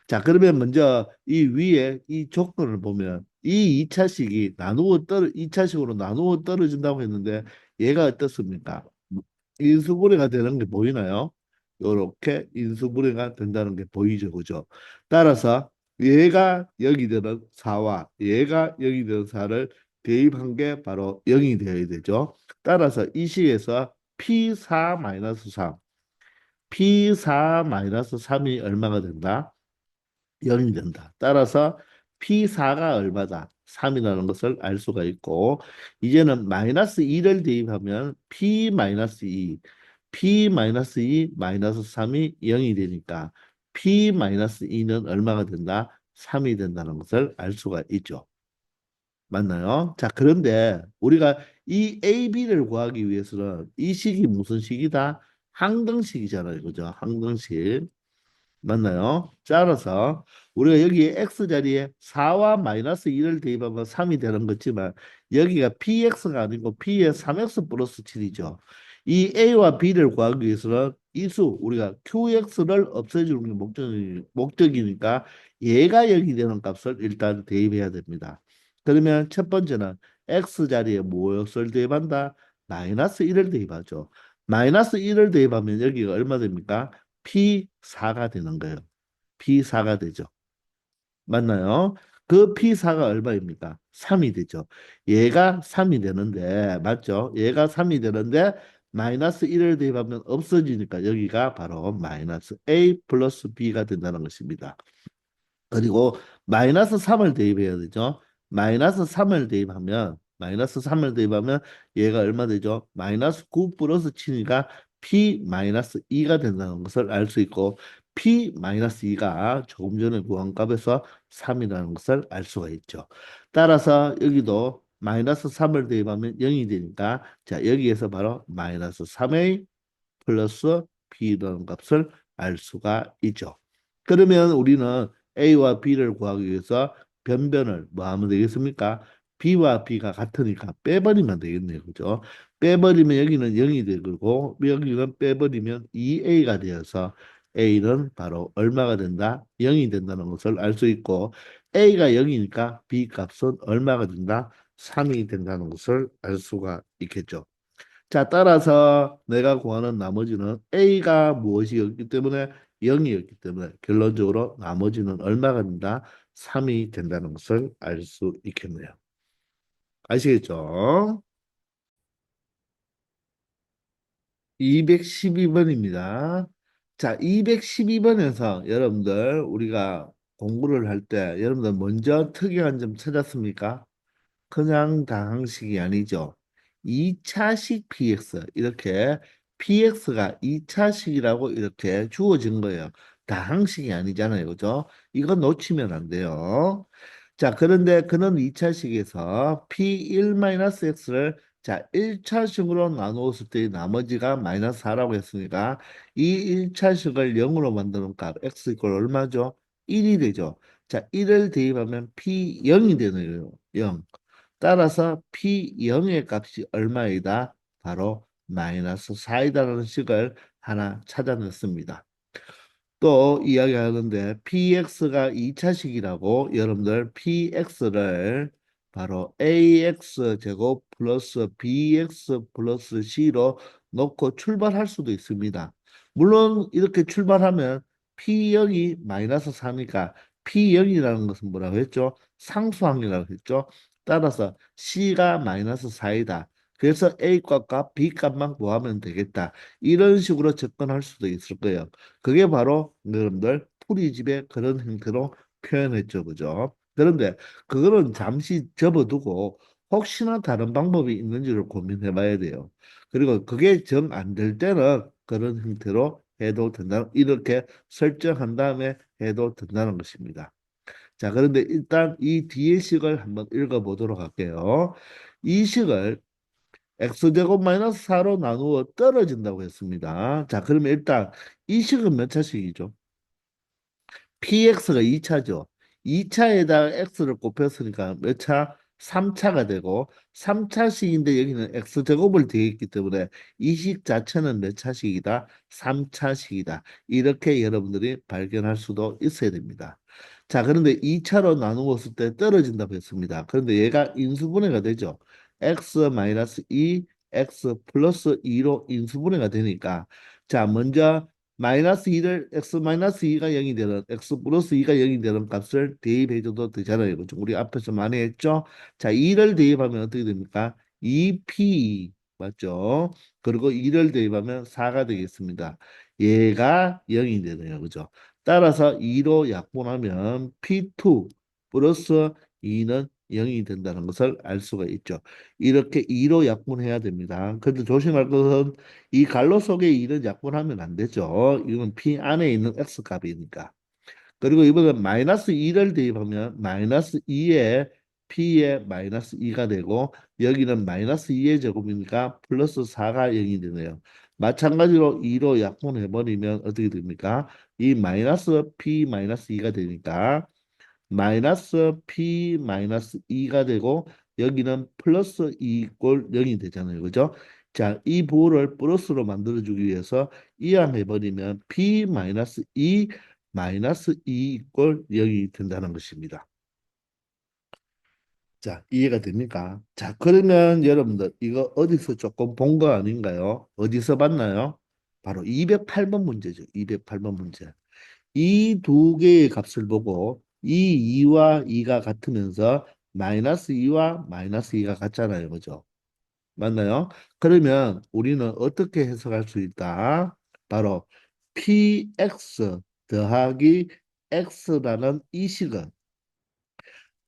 자, 그러면 먼저 이 위에 이 조건을 보면 이 2차식이 2차식으로 나누어 떨어진다고 했는데 얘가 어떻습니까? 인수분해가 되는 게 보이나요? 요렇게 인수분해가 된다는 게 보이죠. 그죠? 따라서 얘가 여기 되는 4와 얘가 여기 되는 4를 대입한 게 바로 0이 되어야 되죠. 따라서 이 식에서 P4-3 P4-3이 얼마가 된다? 0이 된다. 따라서 P4가 얼마다? 3이라는 것을 알 수가 있고 이제는 마이너스 2를 대입하면 P-2 P-2 마이너스 3이 0이 되니까 P-2는 얼마가 된다? 3이 된다는 것을 알 수가 있죠. 맞나요? 자, 그런데 우리가 이 A, B를 구하기 위해서는 이 식이 무슨 식이다? 항등식이잖아요. 그죠? 항등식. 맞나요? 따라서 우리가 여기 x 자리에 4와 마이너스 2를 대입하면 3이 되는 거지만 여기가 px가 아니고 p의 3x 플러스 7이죠. 이 a와 b를 구하기 위해서는 이수 우리가 QX를 없애주는 게 목적이니까 얘가 0이 되는 값을 일단 대입해야 됩니다. 그러면 첫 번째는 X 자리에 무엇을 대입한다? 마이너스 1을 대입하죠. 마이너스 1을 대입하면 여기가 얼마 됩니까? P4가 되는 거예요. P4가 되죠. 맞나요? 그 P4가 얼마입니까? 3이 되죠. 얘가 3이 되는데, 맞죠? 얘가 3이 되는데, 마이너스 1을 대입하면 없어지니까 여기가 바로 마이너스 A 플러스 B가 된다는 것입니다. 그리고 마이너스 3을 대입해야 되죠. 마이너스 3을 대입하면 얘가 얼마 되죠? 마이너스 9 플러스 7이니까 P 마이너스 2가 된다는 것을 알 수 있고 P 마이너스 2가 조금 전에 구한 값에서 3이라는 것을 알 수가 있죠. 따라서 여기도 마이너스 3을 대입하면 0이 되니까 자 여기에서 바로 마이너스 3A 플러스 B라는 값을 알 수가 있죠. 그러면 우리는 A와 B를 구하기 위해서 변변을 뭐 하면 되겠습니까? B와 B가 같으니까 빼버리면 되겠네요. 그죠? 빼버리면 여기는 0이 되고 여기는 빼버리면 2A가 되어서 A는 바로 얼마가 된다? 0이 된다는 것을 알 수 있고 A가 0이니까 B 값은 얼마가 된다? 3이 된다는 것을 알 수가 있겠죠. 자, 따라서 내가 구하는 나머지는 A가 무엇이었기 때문에 0이었기 때문에 결론적으로 나머지는 얼마가 된다? 3이 된다는 것을 알 수 있겠네요. 아시겠죠? 212번입니다. 자, 212번에서 여러분들 우리가 공부를 할 때 여러분들 먼저 특이한 점 찾았습니까? 그냥 다항식이 아니죠. 2차식 PX 이렇게 PX가 2차식이라고 이렇게 주어진 거예요. 다항식이 아니잖아요. 그죠? 이거 놓치면 안 돼요. 자, 그런데 그는 2차식에서 P1-X를 자, 1차식으로 나누었을 때 나머지가 마이너스 4라고 했으니까 이 1차식을 0으로 만드는 값 X 이퀄 얼마죠? 1이 되죠. 자, 1을 대입하면 P0이 되네요. 0. 따라서 P0의 값이 얼마이다? 바로 마이너스 4이다라는 식을 하나 찾아냈습니다. 또 이야기하는데 PX가 2차식이라고 여러분들 PX를 바로 AX 제곱 플러스 BX 플러스 C로 놓고 출발할 수도 있습니다. 물론 이렇게 출발하면 P0이 마이너스 4니까 P0이라는 것은 뭐라고 했죠? 상수항이라고 했죠. 따라서 C가 마이너스 4이다. 그래서 A 값과 B 값만 구하면 되겠다. 이런 식으로 접근할 수도 있을 거예요. 그게 바로 여러분들 풀이집의 그런 형태로 표현했죠. 그죠? 그런데 그거는 잠시 접어두고 혹시나 다른 방법이 있는지를 고민해 봐야 돼요. 그리고 그게 정 안 될 때는 그런 형태로 해도 된다. 이렇게 설정한 다음에 해도 된다는 것입니다. 자, 그런데 일단 이 뒤의 식을 한번 읽어보도록 할게요. 이 식을 x제곱 마이너스 4로 나누어 떨어진다고 했습니다. 자, 그러면 일단 이 식은 몇 차식이죠? px가 2차죠. 2차에다가 x를 곱했으니까 몇 차? 3차가 되고 3차식인데 여기는 x제곱을 더했기 때문에 이 식 자체는 몇 차식이다? 3차식이다. 이렇게 여러분들이 발견할 수도 있어야 됩니다. 자, 그런데 2차로 나누었을 때 떨어진다고 했습니다. 그런데 얘가 인수분해가 되죠. x-2, x 플러스 2로 인수분해가 되니까 자, 먼저 마이너스 2를 x 마이너스 2가 0이 되는 x 플러스 2가 0이 되는 값을 대입해줘도 되잖아요. 그죠? 우리 앞에서 많이 했죠? 자, 2를 대입하면 어떻게 됩니까? 2p 맞죠? 그리고 2를 대입하면 4가 되겠습니다. 얘가 0이 되네요. 그죠? 따라서 2로 약분하면 p2 플러스 2는 0이 된다는 것을 알 수가 있죠. 이렇게 2로 약분해야 됩니다. 근데 조심할 것은 이 갈로 속에 2는 약분하면 안 되죠. 이건 P 안에 있는 X 값이니까. 그리고 이번에 마이너스 2를 대입하면 마이너스 2에 P에 마이너스 2가 되고 여기는 마이너스 2의 제곱이니까 플러스 4가 0이 되네요. 마찬가지로 2로 약분해버리면 어떻게 됩니까? 이 마이너스 P 마이너스 2가 되니까 마이너스 P 마이너스 2가 되고 여기는 플러스 2 꼴 0이 되잖아요. 그죠? 자, 이 부호를 플러스로 만들어주기 위해서 이항해버리면 p 마이너스 2 마이너스 2 이꼴 0이 된다는 것입니다. 자, 이해가 됩니까? 자, 그러면 여러분들 이거 어디서 조금 본 거 아닌가요? 어디서 봤나요? 바로 208번 문제죠. 208번 문제. 이 두 개의 값을 보고 이 2와 2가 같으면서 마이너스 2와 마이너스 2가 같잖아요. 그죠? 맞나요? 그러면 우리는 어떻게 해석할 수 있다? 바로 px 더하기 x라는 이 식은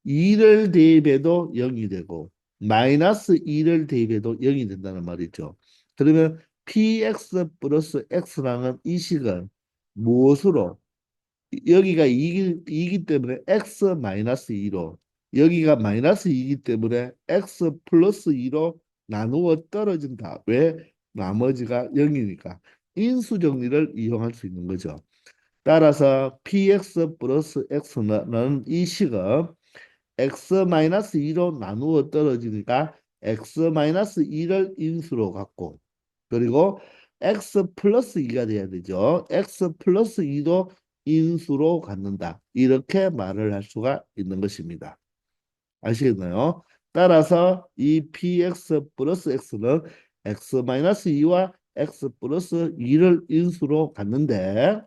2를 대입해도 0이 되고 마이너스 2를 대입해도 0이 된다는 말이죠. 그러면 px 플러스 x라는 이 식은 무엇으로 여기가 2기 때문에 x 마이너스 2로 여기가 마이너스 2이기 때문에 x 플러스 2로 나누어 떨어진다. 왜? 나머지가 0이니까. 인수 정리를 이용할 수 있는 거죠. 따라서 px 플러스 x는 이 식은 x 마이너스 2로 나누어 떨어지니까 x 마이너스 2를 인수로 갖고 그리고 x 플러스 2가 돼야 되죠. x 플러스 2도 인수로 갖는다. 이렇게 말을 할 수가 있는 것입니다. 아시겠나요? 따라서 이 px 플러스 x는 x 마이너스 2와 x 플러스 2를 인수로 갖는데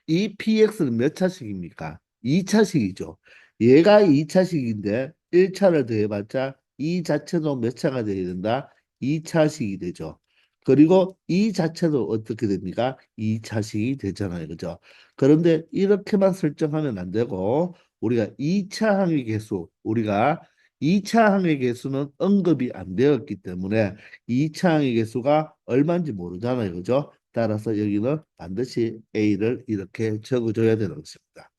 이 px는 몇 차식입니까? 2차식이죠. 얘가 2차식인데 1차를 더해봤자 이 자체도 몇 차가 돼야 된다? 2차식이 되죠. 그리고 이 자체도 어떻게 됩니까? 2차식이 되잖아요. 그죠? 그런데 이렇게만 설정하면 안 되고 우리가 2차 항의 개수, 우리가 2차 항의 개수는 언급이 안 되었기 때문에 2차 항의 개수가 얼마인지 모르잖아요. 그죠? 따라서 여기는 반드시 A를 이렇게 적어줘야 되는 것입니다.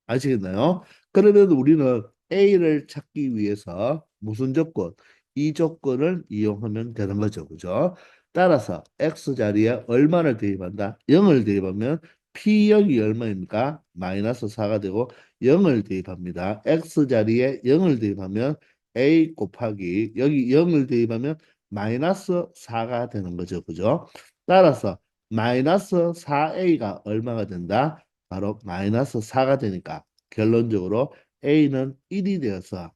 아시겠나요? 그러면 우리는 A를 찾기 위해서 무슨 조건? 이 조건을 이용하면 되는 거죠. 그죠? 따라서 X 자리에 얼마를 대입한다? 0을 대입하면 P0이 얼마입니까? 마이너스 4가 되고 0을 대입합니다. X 자리에 0을 대입하면 A 곱하기 여기 0을 대입하면 마이너스 4가 되는 거죠. 그죠? 따라서 마이너스 4A가 얼마가 된다? 바로 마이너스 4가 되니까 결론적으로 A는 1이 되어서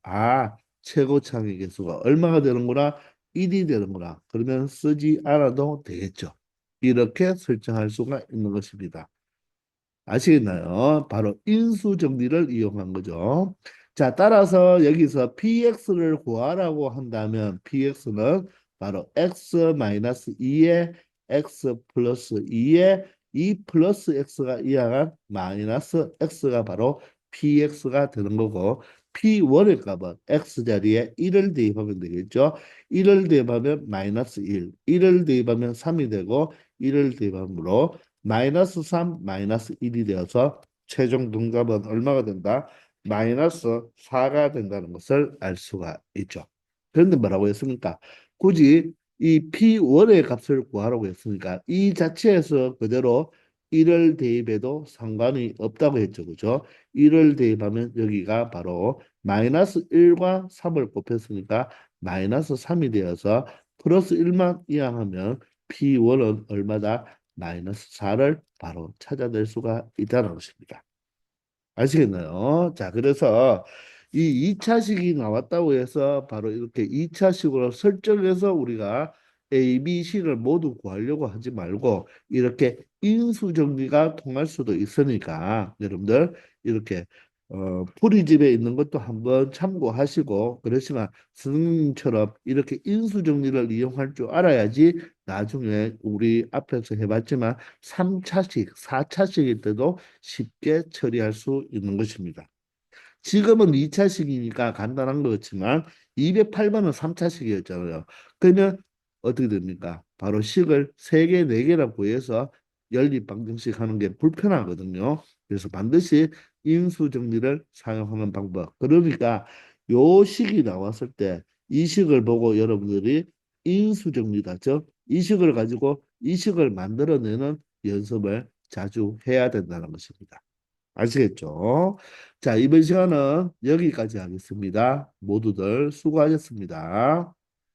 최고 창의 개수가 얼마가 되는구나? 1이 되는구나. 그러면 쓰지 않아도 되겠죠. 이렇게 설정할 수가 있는 것입니다. 아시겠나요? 바로 인수 정리를 이용한 거죠. 자, 따라서 여기서 px를 구하라고 한다면 px는 바로 x-2에 x 플러스 2에 2 플러스 x가 이항한 마이너스 x가 바로 px가 되는 거고 p1의 값은 x 자리에 1을 대입하면 되겠죠. 1을 대입하면 마이너스 1, 1을 대입하면 3이 되고 1을 대입함으로 마이너스 3, 마이너스 1이 되어서 최종 등답은 얼마가 된다? 마이너스 4가 된다는 것을 알 수가 있죠. 그런데 뭐라고 했습니까? 굳이 이 P1의 값을 구하라고 했으니까 이 자체에서 그대로 1을 대입해도 상관이 없다고 했죠. 그죠? 1을 대입하면 여기가 바로 마이너스 1과 3을 곱했으니까 마이너스 3이 되어서 플러스 1만 이항하면 P1은 얼마다? 마이너스 4를 바로 찾아낼 수가 있다는 것입니다. 아시겠나요? 자, 그래서 이 2차식이 나왔다고 해서 바로 이렇게 2차식으로 설정해서 우리가 A, B, C를 모두 구하려고 하지 말고 이렇게 인수 정리가 통할 수도 있으니까 여러분들 이렇게 풀이집에 있는 것도 한번 참고하시고 그렇지만 선생님처럼 이렇게 인수 정리를 이용할 줄 알아야지 나중에 우리 앞에서 해봤지만 3차식, 4차식일 때도 쉽게 처리할 수 있는 것입니다. 지금은 2차식이니까 간단한 거였지만 208번은 3차식이었잖아요. 그러면 어떻게 됩니까? 바로 식을 3개, 4개라 구해서 연립방정식 하는 게 불편하거든요. 그래서 반드시 인수 정리를 사용하는 방법. 그러니까 요 식이 나왔을 때 이 식을 보고 여러분들이 인수 정리다죠. 이 식을 가지고 이 식을 만들어내는 연습을 자주 해야 된다는 것입니다. 아시겠죠? 자, 이번 시간은 여기까지 하겠습니다. 모두들 수고하셨습니다.